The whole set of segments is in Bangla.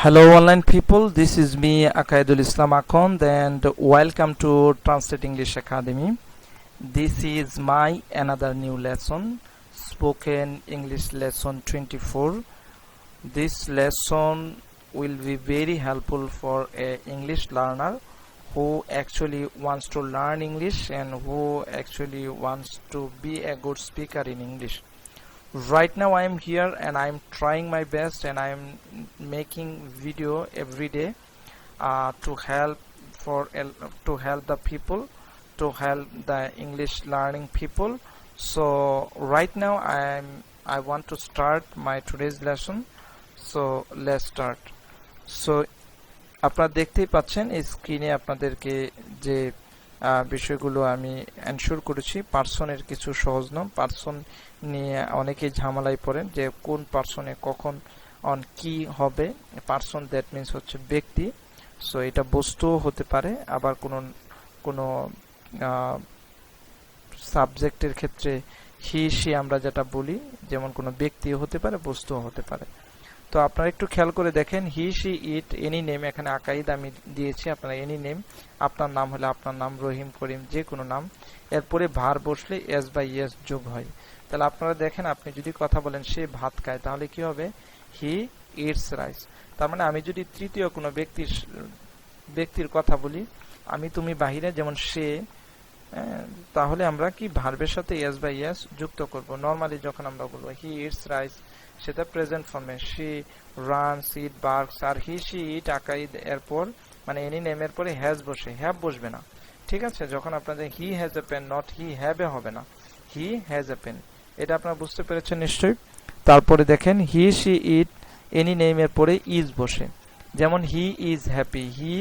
Hello online people, this is me Akaidul Islam Akond and welcome to Translate English Academy. This is my another new lesson, Spoken English Lesson 24. This lesson will be very helpful for a English learner who actually wants to learn English and who actually wants to be a good speaker in English. Right now I am here and I am trying my best and I am making video every day to help the people, to help the English learning people. So right now I want to start my today's lesson. So let's start. So আপনারা দেখতেই পাচ্ছেন এই স্ক্রিনে আপনাদেরকে যে বিষয়গুলো আমি এনশিওর করেছি। পার্সনের কিছু সহজ নাম, পার্সন নিয়ে অনেকেই ঝামেলায় পড়েন যে কোন পার্সনে কখন অন কি হবে। পার্সন দ্যাট মিন্স হচ্ছে ব্যক্তি, সো এটা বস্তুও হতে পারে, আবার কোনো সাবজেক্টের ক্ষেত্রে হি সি আমরা যেটা বলি, যেমন কোনো ব্যক্তিও হতে পারে, বস্তুও হতে পারে। তো আপনারা একটু খেয়াল করে দেখেন, হি সি ইট এনি নেম, এখানে আকাইদ আমি দিয়েছি, আপনারা এনি নেম, আপনার নাম হলে আপনার নাম, রহিম করিম যে কোনো নাম, এরপরে ভার বসলে এস বাই এস যোগ হয়। তাহলে আপনারা দেখেন, আপনি যদি কথা বলেন সে ভাত খায়, তাহলে কি হবে? হি ইটস রাইস। তার মানে আমি যদি তৃতীয় কোনো ব্যক্তির কথা বলি, আমি তুমি বাহিরে, যেমন সে, তাহলে আমরা কি ভার্বের সাথে এস বাই এস যুক্ত করব। নরমালি যখন আমরা বলবো হি ইটস রাইস, সেটা প্রেজেন্ট ফর্মে, শি রানস, ইট বার্কস, আর হি সি ইট আকাইদ এরপর মানে এনি নেমের পরে হ্যাজ বসে, হ্যাভ বসবে না, ঠিক আছে? যখন আপনাদের he has a pen, not he have a হবে না, হি হ্যাজ এ পেন। এটা আপনারা বুঝতে পেরেছেন নিশ্চয়ই। তারপরে দেখেন হি সি ইট এনি নেমের পরে ইজ বসে, যেমন হি ইজ হ্যাপি। হি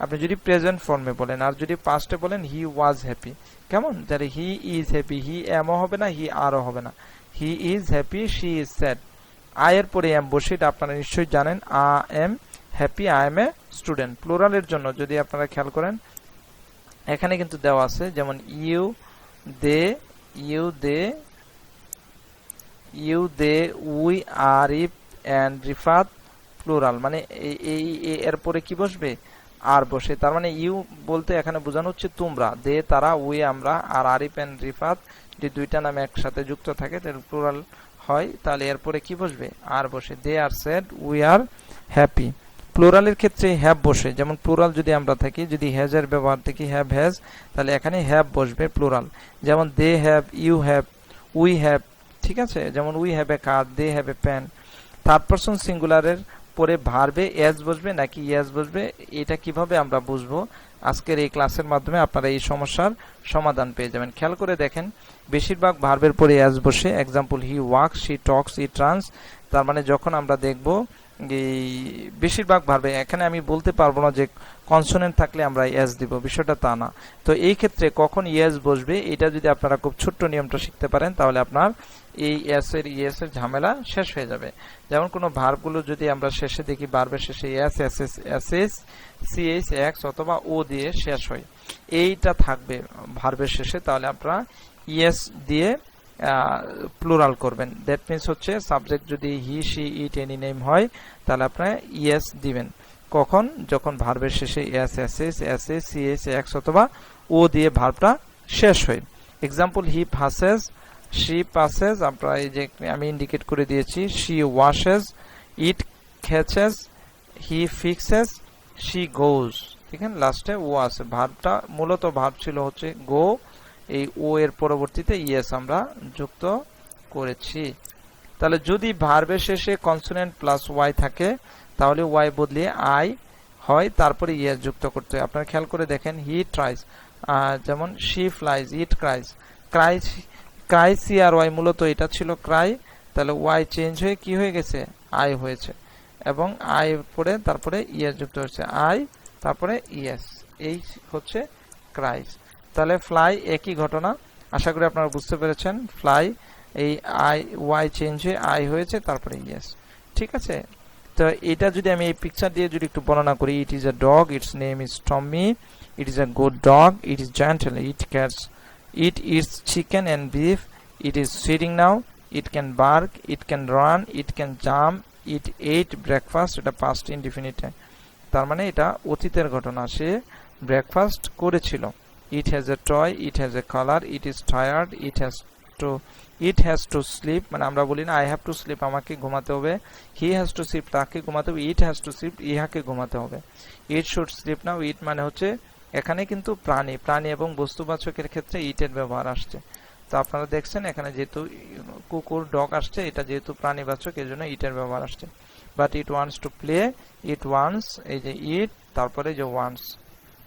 আপনি যদি প্রেজেন্ট ফর্মে বলেন, আর যদি পাস্টে বলেন হি ওয়াজ হ্যাপি, কেমন? যারা হি ইজ হ্যাপি, হি এমও হবে না, হি আরও হবে না, he is happy, she is sad. I এর পরে এম বসে, এটা আপনারা নিশ্চয়ই জানেন, I am happy, I am a student. প্লুরালের জন্য যদি আপনারা খেয়াল করেন, এখানে কিন্তু দেওয়া আছে, যেমন you they, we, are, if and রিফাত, প্লুরাল, মানে এই এরপরে কি বসবে? আর বসে। তার মানে ইউ বলতে এখানে বোঝানো হচ্ছে তোমরা, দে তারা, উই আমরা, আর আরিফ এন্ড রিফাত যদি দুইটা নাম একসাথে যুক্ত থাকে তাহলে প্লুরাল হয়, তাহলে এরপরে কি বসবে? আর বসে। দে আর স্যাড, উই আর হ্যাপি। প্লুরালের ক্ষেত্রে হ্যাভ বসে, যেমন প্লুরাল যদি আমরা থাকি, যদি হ্যাজ এর ব্যবহার দেখি হ্যাভ হ্যাজ, তাহলে এখানে হ্যাভ বসবে প্লুরাল, যেমন they have, you have, we have, ঠিক আছে? যেমন we have a car, they have a pan. Third person সিঙ্গুলারের পরে ভার্বে এস বসবে নাকি ইয়েস বসবে, এটা কিভাবে আমরা বুঝবো? আজকের এই ক্লাসের মাধ্যমে আপনারা এই সমস্যার সমাধান পেয়ে যাবেন। খেয়াল করে দেখেন, বেশিরভাগ ভার্বের পরে এস বসে, example he wax, she Tux, E trans. তার মানে যখন আমরা দেখব এই বেশিরভাগ ভার্বে, এখানে আমি বলতে পারবো না যে কনসোনেন্ট থাকলে আমরা এস দিব, বিষয়টা তা না। তো এই ক্ষেত্রে কখন ইয়েস বসবে, এটা যদি আপনারা খুব ছোট্ট নিয়মটা শিখতে পারেন, তাহলে আপনার এই এস এর ইএস এর ঝামেলা শেষ হয়ে যাবে। যেমন কোনো ভার্বগুলো যদি আমরা শেষে দেখি, ভার্বের শেষে এস, এস, সিএস, এক্স অথবা ও দিয়ে শেষ হয়, এইটা থাকবে ভার্বের শেষে, তাহলে আপনারা ইএস দিয়ে প্লুরাল করবেন। দ্যাট মিন্স হচ্ছে সাবজেক্ট যদি হি সি ইট এনি নেম হয়, তাহলে আপনারা ইএস দিবেন। কখন? যখন ভার্বের শেষে এস, এস, সিএস, এক্স অথবা ও দিয়ে ভার্বটা শেষ হয়। Example, he passes, she passes, আমরা এই যে আমি ইন্ডিকেট করে দিয়েছি, she washes, it catches, he fixes, she goes, ঠিক আছে? লাস্টে ও আছে। ভার্বটা মূলত ভার্ব ছিল হচ্ছে গো, এই ও এর পরবর্তীতে ইএস আমরা যুক্ত করেছি। তাহলে যদি ভার্বের শেষে কনসোনেন্ট প্লাস ওয়াই থাকে, তাহলে ওয়াই বদলিয়ে আই হয়, তারপরে ইএস যুক্ত করতে হয়। আপনারা খেয়াল করে দেখেন, হি ট্রাইস, যেমন she flies, it cries, cry C R Y, মূলত এটা ছিল ক্রাই, তাহলে ওয়াই চেঞ্জ হয়ে কি হয়ে গেছে? আই হয়েছে, এবং আই পরে তারপরে ইএস যুক্ত হচ্ছে, আই তারপরে ইএস, এই হচ্ছে ক্রাইস। তাহলে ফ্লাই একই ঘটনা, আশা করি আপনারা বুঝতে পেরেছেন। ফ্লাই এই আই, ওয়াই চেঞ্জ হয়ে আই হয়েছে, তারপরে ইএস, ঠিক আছে? তো এটা যদি আমি এই পিকচার দিয়ে যদি একটু বর্ণনা করি, it is a dog, its name is Tommy, it is a good dog, it is gentle, it cats, it eats chicken and beef, it is sitting now, it can bark, it can run, it can jump, it eight breakfast, এটা পাস্ট ইনডিফিনিটে, তার মানে এটা অতীতের ঘটনা, সে ব্রেকফাস্ট করেছিল। It has a toy, it has a colour, it is tired, it has to sleep, মানে আমরা বলি না আই হ্যাভ টু স্লিপ, আমাকে ঘুমাতে হবে, হি হ্যাজ টু স্লিপ, তাকে ঘুমাতে হবে, ইট হ্যাজ টু স্লিপ, ইহাকে ঘুমাতে হবে। ইট শুড স্লিপ নাও, ইট মানে হচ্ছে এখানে কিন্তু প্রাণী এবং বস্তুবাচকের ক্ষেত্রে ইটের ব্যবহার আসছে। তো আপনারা দেখছেন এখানে যেহেতু কুকুর ডগ আসছে, এটা যেহেতু প্রাণীবাচক এই জন্য ইটের ব্যবহার আসছে। But it wants to play, it wants, এই যে ইট তারপরে যে ওয়ান্টস,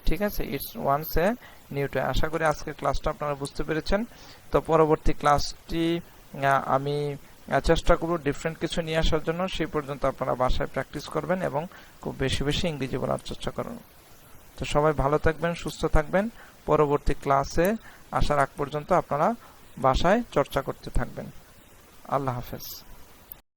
ঠিক আছে, it's wants a new toy. আশা করি আজকের ক্লাসটা আপনারা বুঝতে পেরেছেন। তো পরবর্তী ক্লাসটি আমি চেষ্টা করব ডিফারেন্ট কিছু নিয়ে আসার জন্য। সেই পর্যন্ত আপনারা বাসায় প্র্যাকটিস করবেন এবং খুব বেশি বেশি ইংরেজি বলার চেষ্টা করুন। তো সবাই ভালো থাকবেন, সুস্থ থাকবেন। পরবর্তী ক্লাসে আসার আগ পর্যন্ত আপনারা বাসায় চর্চা করতে থাকবেন। আল্লাহ হাফেজ।